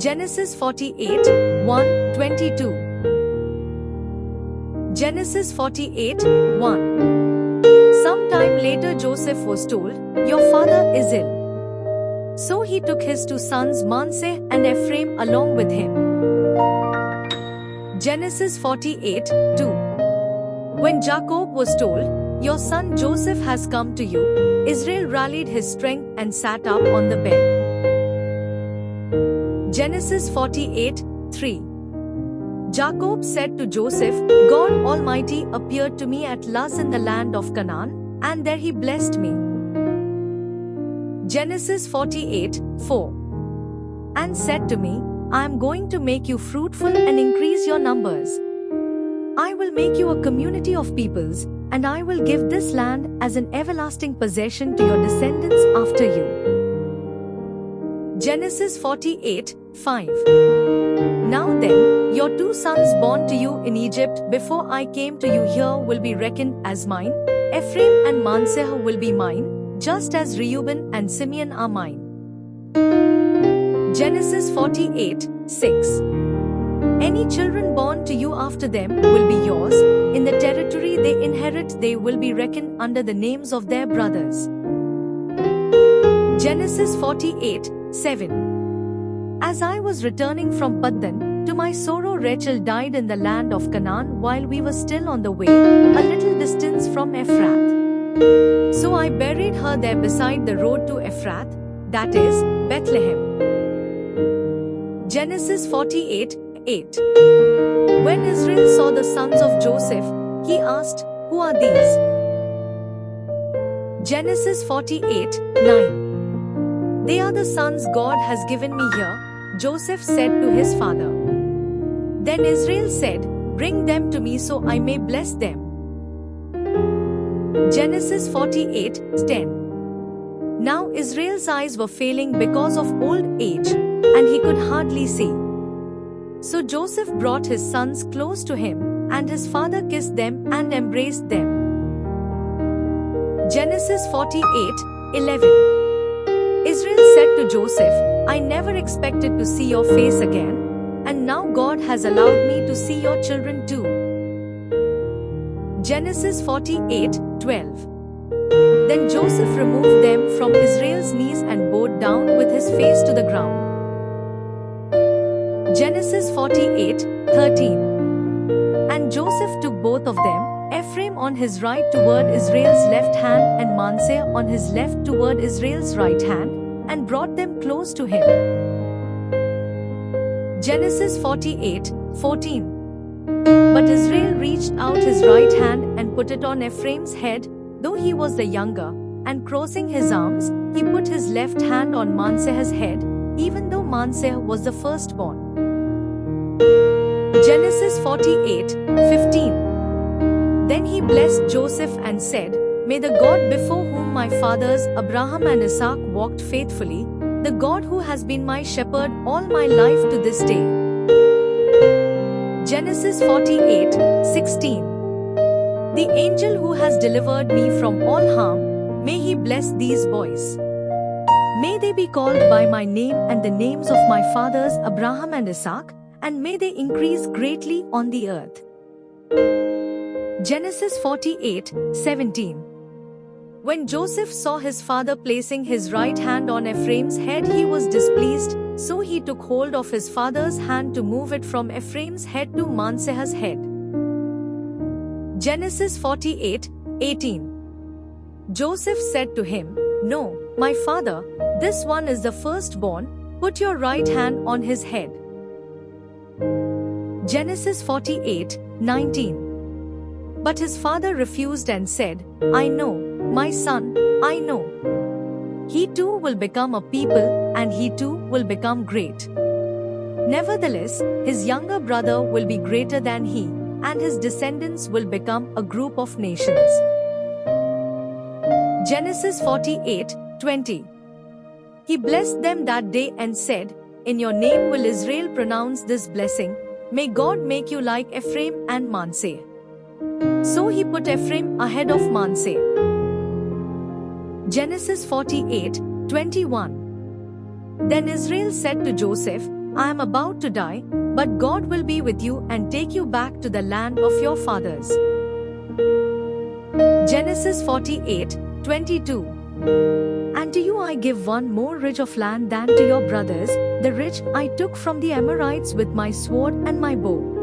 Genesis 48, 1, 22. Genesis 48, 1. Sometime later Joseph was told, "Your father is ill." So he took his two sons Manasseh and Ephraim along with him. Genesis 48, 2. When Jacob was told, "Your son Joseph has come to you," Israel rallied his strength and sat up on the bed. Genesis 48, 3. Jacob said to Joseph, "God Almighty appeared to me at Luz in the land of Canaan, and there he blessed me." Genesis 48, 4. And said to me, "I am going to make you fruitful and increase your numbers. I will make you a community of peoples, and I will give this land as an everlasting possession to your descendants after you." Genesis 48, 5. Now then, your two sons born to you in Egypt before I came to you here will be reckoned as mine. Ephraim and Manasseh will be mine, just as Reuben and Simeon are mine. Genesis 48, 6. Any children born to you after them will be yours. In the territory they inherit they will be reckoned under the names of their brothers. Genesis 48, 7. As I was returning from Paddan, to my sorrow Rachel died in the land of Canaan while we were still on the way, a little distance from Ephrath. So I buried her there beside the road to Ephrath, that is, Bethlehem. Genesis 48, 8. When Israel saw the sons of Joseph, he asked, "Who are these?" Genesis 48, 9. "They are the sons God has given me here," Joseph said to his father. Then Israel said, "Bring them to me so I may bless them." Genesis 48, 10. Now Israel's eyes were failing because of old age, and he could hardly see. So Joseph brought his sons close to him, and his father kissed them and embraced them. Genesis 48, 11. Israel said to Joseph, "I never expected to see your face again, and now God has allowed me to see your children too." Genesis 48, 12. Then Joseph removed them from Israel's knees and bowed down with his face to the ground. Genesis 48, 13. And Joseph took both of them, Ephraim on his right toward Israel's left hand and Manasseh on his left toward Israel's right hand, and brought them close to him. Genesis 48, 14. But Israel reached out his right hand and put it on Ephraim's head, though he was the younger, and crossing his arms, he put his left hand on Manasseh's head, even though Manasseh was the firstborn. Genesis 48, 15. Then he blessed Joseph and said, "May the God before whom my fathers Abraham and Isaac walked faithfully, the God who has been my shepherd all my life to this day." Genesis 48, 16. "The angel who has delivered me from all harm, may he bless these boys. May they be called by my name and the names of my fathers Abraham and Isaac, and may they increase greatly on the earth." Genesis 48, 17. When Joseph saw his father placing his right hand on Ephraim's head, he was displeased, so he took hold of his father's hand to move it from Ephraim's head to Manasseh's head. Genesis 48, 18. Joseph said to him, "No, my father, this one is the firstborn, put your right hand on his head." Genesis 48, 19. But his father refused and said, "I know, my son, I know. He too will become a people, and he too will become great. Nevertheless, his younger brother will be greater than he, and his descendants will become a group of nations." Genesis 48, 20. He blessed them that day and said, "In your name will Israel pronounce this blessing, may God make you like Ephraim and Manasseh." So he put Ephraim ahead of Manasseh. Genesis 48, 21. Then Israel said to Joseph, I am about to die, but God will be with you and take you back to the land of your fathers. Genesis 48:22. And to you I give one more ridge of land than to your brothers, the ridge I took from the Amorites with my sword and my bow.